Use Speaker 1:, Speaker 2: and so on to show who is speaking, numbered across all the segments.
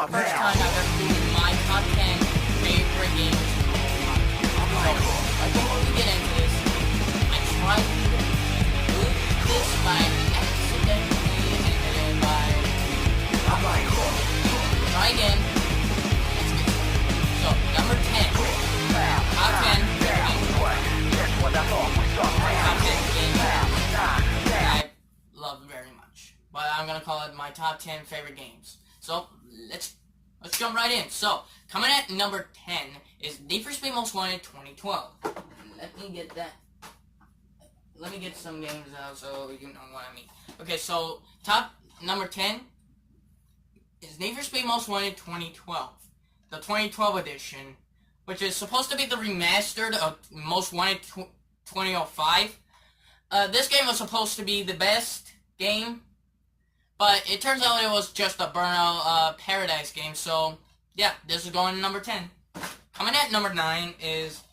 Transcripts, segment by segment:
Speaker 1: first time I've ever doing my top 10 favorite games. Before we get into this, I tried to do this by accidentally and by... Try again. Let's get started. So, number 10. Top 10 games I love very much. But I'm gonna call it my top 10 favorite games. So, let's jump right in. So, coming at number 10 is Need for Speed Most Wanted 2012. Let me get some games out so you know what I mean. Okay, so, number 10 is Need for Speed Most Wanted 2012. The 2012 edition, which is supposed to be the remastered of Most Wanted 2005. This game was supposed to be the best game, but it turns out it was just a Burnout Paradise game, so yeah, this is going to number 10. Coming at number 9 is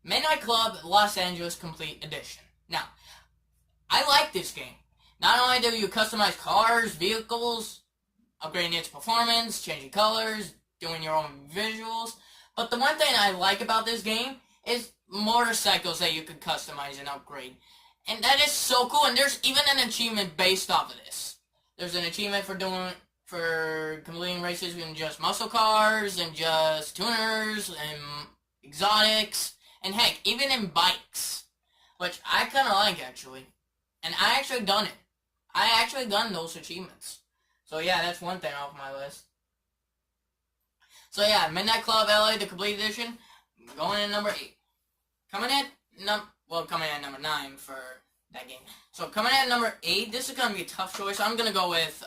Speaker 1: Midnight Club Los Angeles Complete Edition. Now, I like this game. Not only do you customize cars, vehicles, upgrading its performance, changing colors, doing your own visuals, but the one thing I like about this game is motorcycles that you can customize and upgrade. And that is so cool, and there's even an achievement based off of this. There's an achievement for completing races in just muscle cars, and just tuners, and exotics, and heck, even in bikes. Which I kinda like, actually. And I actually done it. I actually done those achievements. So yeah, that's one thing off my list. So yeah, Midnight Club LA, the Complete Edition, going in number 8. Coming at number 9 for that game. So coming at number 8, this is going to be a tough choice. I'm going to go with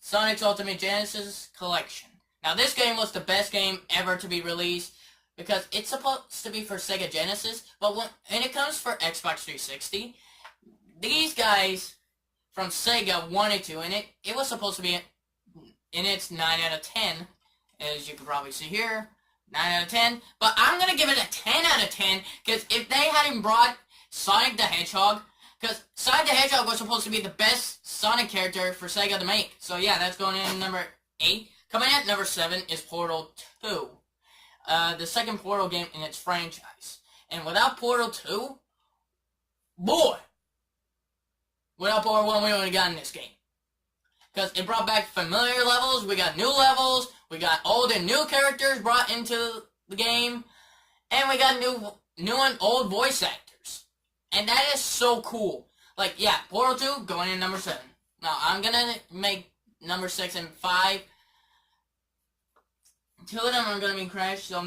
Speaker 1: Sonic's Ultimate Genesis Collection. Now this game was the best game ever to be released because it's supposed to be for Sega Genesis, but when it comes for Xbox 360, these guys from Sega wanted to, and it was supposed to be in its 9 out of 10, as you can probably see here. 9 out of 10, but I'm gonna give it a 10 out of 10, because if they hadn't brought Sonic the Hedgehog, because Sonic the Hedgehog was supposed to be the best Sonic character for Sega to make. So yeah, that's going in number 8. Coming at number 7 is Portal 2. The second Portal game in its franchise. And without Portal 2, without Portal 1 we wouldn't have gotten this game. Because it brought back familiar levels, we got new levels, we got old and new characters brought into the game, and we got new and old voice actors. And that is so cool. Like, yeah, Portal 2 going in number 7. Now, I'm gonna make number 6 and 5. 2 of them are gonna be Crash. So,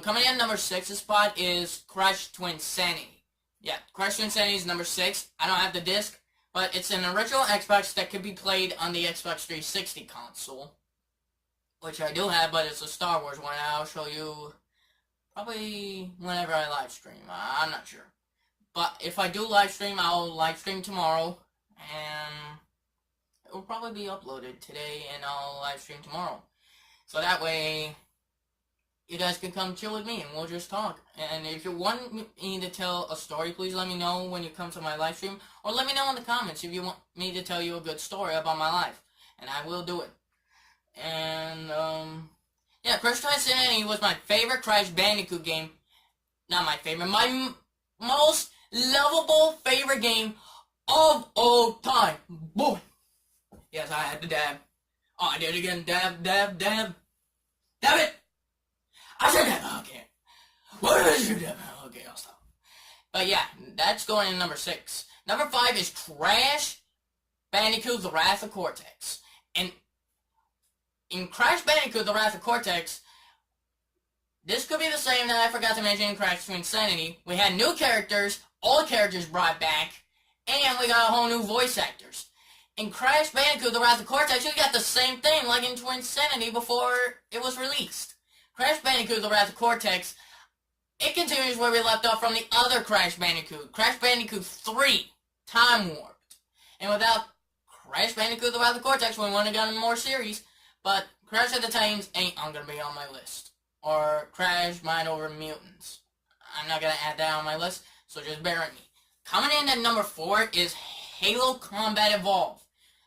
Speaker 1: coming in number 6's spot is Crash Twinsanity. Yeah, Crash Twinsanity is number 6. I don't have the disc. But it's an original Xbox that could be played on the Xbox 360 console. Which I do have, but it's a Star Wars one. I'll show you probably whenever I live stream. I'm not sure. But if I do live stream, I'll live stream tomorrow. And it will probably be uploaded today, and I'll live stream tomorrow. So that way, you guys can come chill with me and we'll just talk. And if you want me to tell a story, please let me know when you come to my live stream. Or let me know in the comments if you want me to tell you a good story about my life. And I will do it. And, yeah, Crash Twinsanity was my favorite Crash Bandicoot game. Not my favorite, my most lovable favorite game of all time. Boy. Yes, I had to dab. Oh, I did it again. Dab, dab, dab. Dab it! I said that. Okay. What is you doing? Okay, I'll stop. But yeah, that's going in number 6. Number 5 is Crash Bandicoot: The Wrath of Cortex. And in Crash Bandicoot: The Wrath of Cortex, this could be the same that I forgot to mention in Crash Twinsanity. We had new characters, old characters brought back, and we got a whole new voice actors. In Crash Bandicoot: The Wrath of Cortex, you got the same thing like in Twinsanity before it was released. Crash Bandicoot: The Wrath of Cortex, it continues where we left off from the other Crash Bandicoot, Crash Bandicoot 3, Time Warped. And without Crash Bandicoot: The Wrath of Cortex, we wouldn't have gotten more series, but Crash of the Titans ain't gonna be on my list. Or Crash Mind Over Mutants. I'm not gonna add that on my list, so just bear with me. Coming in at number 4 is Halo Combat Evolved.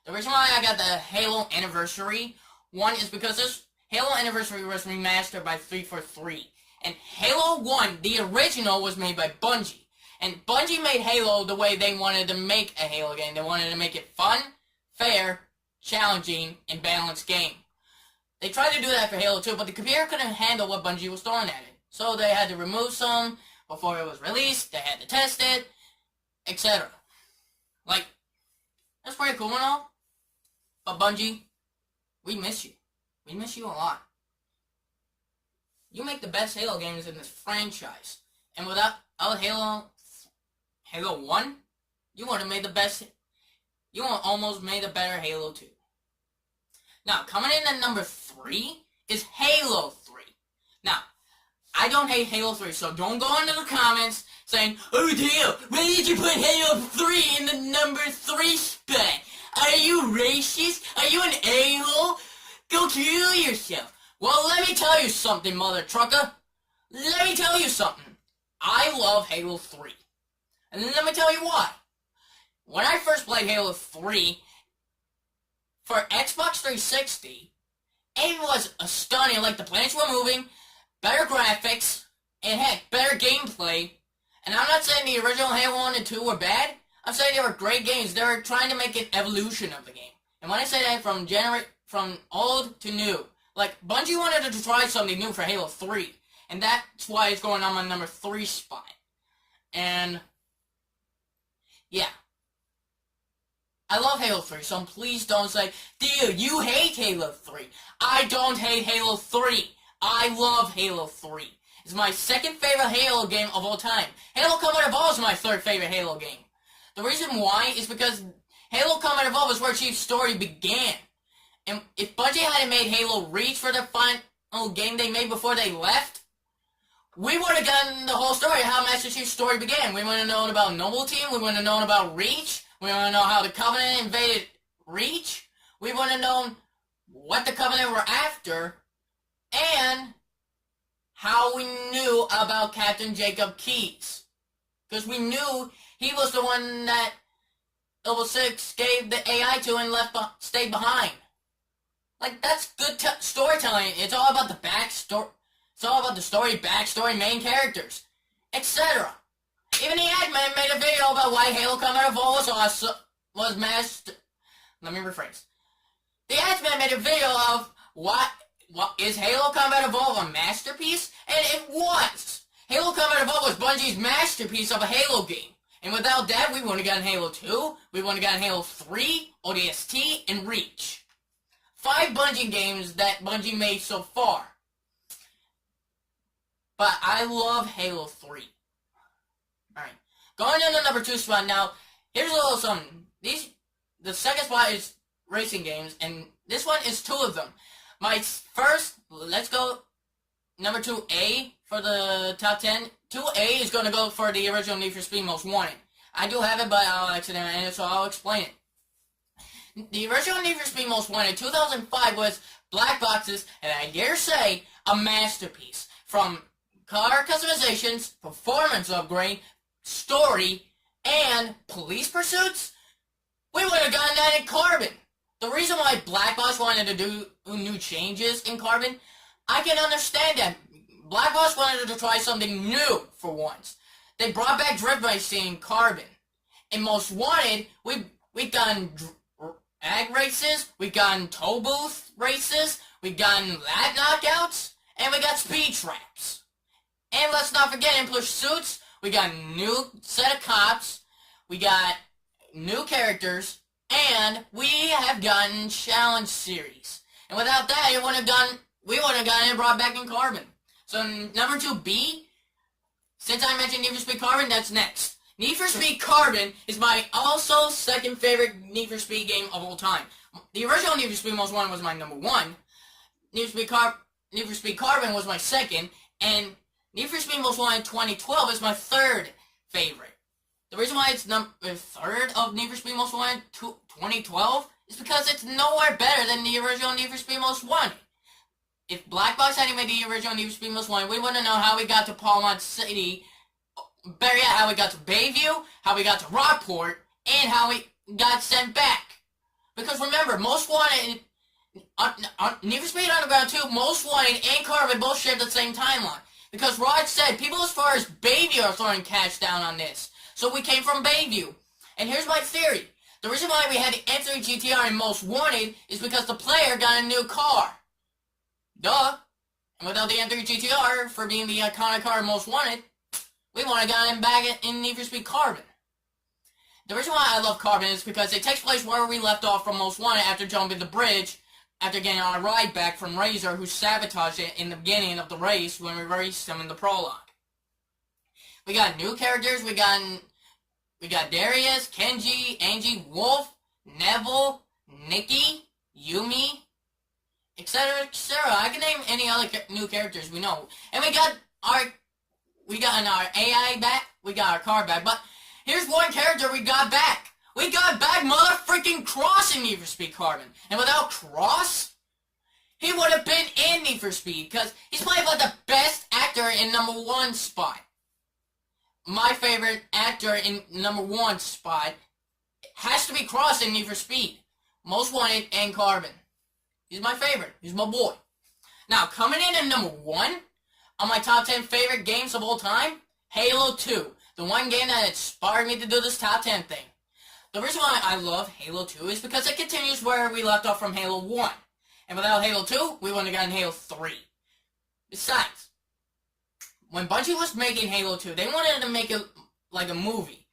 Speaker 1: The reason why I got the Halo Anniversary one is because this Halo Anniversary was remastered by 343. And Halo 1, the original, was made by Bungie. And Bungie made Halo the way they wanted to make a Halo game. They wanted to make it fun, fair, challenging, and balanced game. They tried to do that for Halo 2, but the computer couldn't handle what Bungie was throwing at it. So they had to remove some before it was released, they had to test it, etc. Like, that's pretty cool and all. But Bungie, we miss you. We miss you a lot. You make the best Halo games in this franchise. And without Halo 1, you would have made the best, you would have almost made a better Halo 2. Now, coming in at number 3 is Halo 3. Now, I don't hate Halo 3, so don't go into the comments saying, "Oh dear, why did you put Halo 3 in the number 3 spot? Are you racist? Are you an a-hole? Go kill yourself." Well, let me tell you something, mother trucker. Let me tell you something. I love Halo 3. And let me tell you why. When I first played Halo 3, for Xbox 360, it was stunning. Like, the planets were moving, better graphics, and heck, better gameplay. And I'm not saying the original Halo 1 and 2 were bad. I'm saying they were great games. They were trying to make an evolution of the game. And when I say that, from old to new. Like, Bungie wanted to try something new for Halo 3. And that's why it's going on my number 3 spot. And, yeah. I love Halo 3, so please don't say, "Dude, you hate Halo 3. I don't hate Halo 3. I love Halo 3. It's my second favorite Halo game of all time. Halo Combat Evolved is my third favorite Halo game. The reason why is because Halo Combat Evolved is where Chief's story began. And if Bungie hadn't made Halo Reach for the final game they made before they left, we would have gotten the whole story of how Master Chief's story began. We would have known about Noble Team. We would have known about Reach. We would have known how the Covenant invaded Reach. We would have known what the Covenant were after. And how we knew about Captain Jacob Keyes. Because we knew he was the one that Level 6 gave the AI to and stayed behind. Like, that's good storytelling. It's all about the backstory. It's all about the story, backstory, main characters, etc. Even the admin made a video about why Halo Combat Evolved was master. Let me rephrase. The admin made a video of what is Halo Combat Evolved a masterpiece? And it was. Halo Combat Evolved was Bungie's masterpiece of a Halo game. And without that, we wouldn't have gotten Halo 2, we wouldn't have gotten Halo 3, ODST, and Reach. 5 Bungie games that Bungie made so far. But I love Halo 3. Alright. Going into number 2 spot now, here's a little something. The second spot is racing games, and this one is 2 of them. My first, let's go number 2A for the top 10. 2A is going to go for the original Need for Speed Most Wanted. I do have it, but I'll accidentally end it, so I'll explain it. The original Need for Speed Most Wanted 2005 was Black Box's, and I dare say, a masterpiece. From car customizations, performance upgrade, story, and police pursuits, we would have gotten that in Carbon. The reason why Black Box wanted to do new changes in Carbon, I can understand that. Black Box wanted to try something new for once. They brought back drift racing in Carbon. In Most Wanted, we gotten ag races, we gotten toll booth races, we gotten lab knockouts, and we got speed traps. And let's not forget, in Pursuits, we got a new set of cops, we got new characters, and we have gotten Challenge Series. And without that, we wouldn't have gotten it brought back in Carbon. So number 2B, since I mentioned Need for Speed Carbon, that's next. Need for Speed Carbon is my also second favorite Need for Speed game of all time. The original Need for Speed Most Wanted was my number 1. Need for Speed Carbon was my second, and Need for Speed Most Wanted 2012 is my third favorite. The reason why it's third of Need for Speed Most Wanted 2012 is because it's nowhere better than the original Need for Speed Most Wanted. If Black Box hadn't made the original Need for Speed Most Wanted, we wouldn't know how we got to Palmont City, better yet, how we got to Bayview, how we got to Rockport, and how we got sent back. Because remember, Most Wanted, Need for Speed Underground 2, Most Wanted, and Carbon both shared the same timeline. Because Rod said people as far as Bayview are throwing cash down on this. So we came from Bayview. And here's my theory. The reason why we had the M3 GTR in Most Wanted is because the player got a new car. Duh. And without the M3 GTR, for being the iconic car in Most Wanted, we want to get him back in Need for Speed Carbon. The reason why I love Carbon is because it takes place where we left off from Most Wanted after jumping the bridge, after getting on a ride back from Razor, who sabotaged it in the beginning of the race when we raced him in the prologue. We got new characters. We got Darius, Kenji, Angie, Wolf, Neville, Nikki, Yumi, etc., etc. I can name any other new characters we know. And we got our AI back. We got our car back. But here's one character we got back. We got back mother freaking Cross in Need for Speed Carbon. And without Cross, he would have been in Need for Speed, because he's played by the best actor in #1 spot. My favorite actor in #1 spot has to be Cross in Need for Speed, Most Wanted, and Carbon. He's my favorite. He's my boy. Now, coming in at #1 on my top 10 favorite games of all time, Halo 2. The one game that inspired me to do this top 10 thing. The reason why I love Halo 2 is because it continues where we left off from Halo 1. And without Halo 2, we wouldn't have gotten Halo 3. Besides, when Bungie was making Halo 2, they wanted to make it like a movie.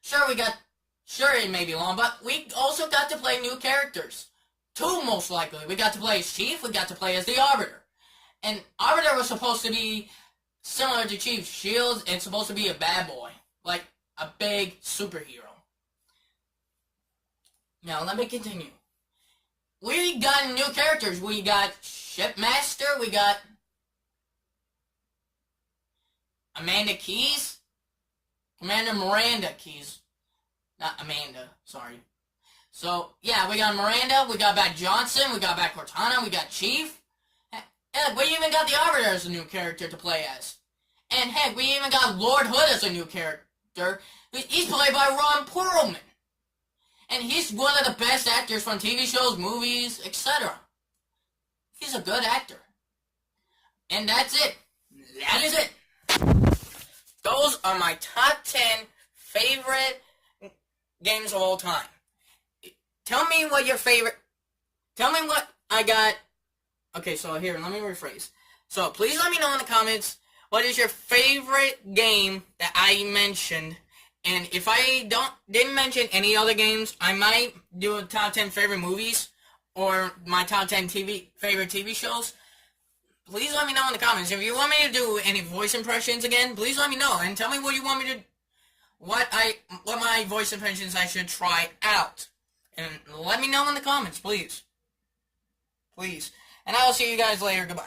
Speaker 1: Sure, it may be long, but we also got to play new characters. 2, most likely. We got to play as Chief, we got to play as the Arbiter. And Arbiter was supposed to be similar to Chief Shields and supposed to be a bad boy. Like a big superhero. Now, let me continue. We got new characters. We got Shipmaster. We got Amanda Keyes. Commander Miranda Keyes. Not Amanda, sorry. So, yeah, we got Miranda. We got back Johnson. We got back Cortana. We got Chief. Heck, we even got the Arbiter as a new character to play as. And heck, we even got Lord Hood as a new character. He's played by Ron Perlman. And he's one of the best actors from TV shows, movies, etc. He's a good actor. And that's it. That is it. Those are my top 10 favorite games of all time. Tell me what your favorite... Tell me what I got... Okay, so here, let me rephrase. So, please let me know in the comments what is your favorite game that I mentioned. And if I didn't mention any other games, I might do a top 10 favorite movies or my top 10 favorite TV shows. Please let me know in the comments. If you want me to do any voice impressions again, please let me know and tell me what you want me to, what my voice impressions I should try out. And let me know in the comments, please. Please. And I will see you guys later. Goodbye.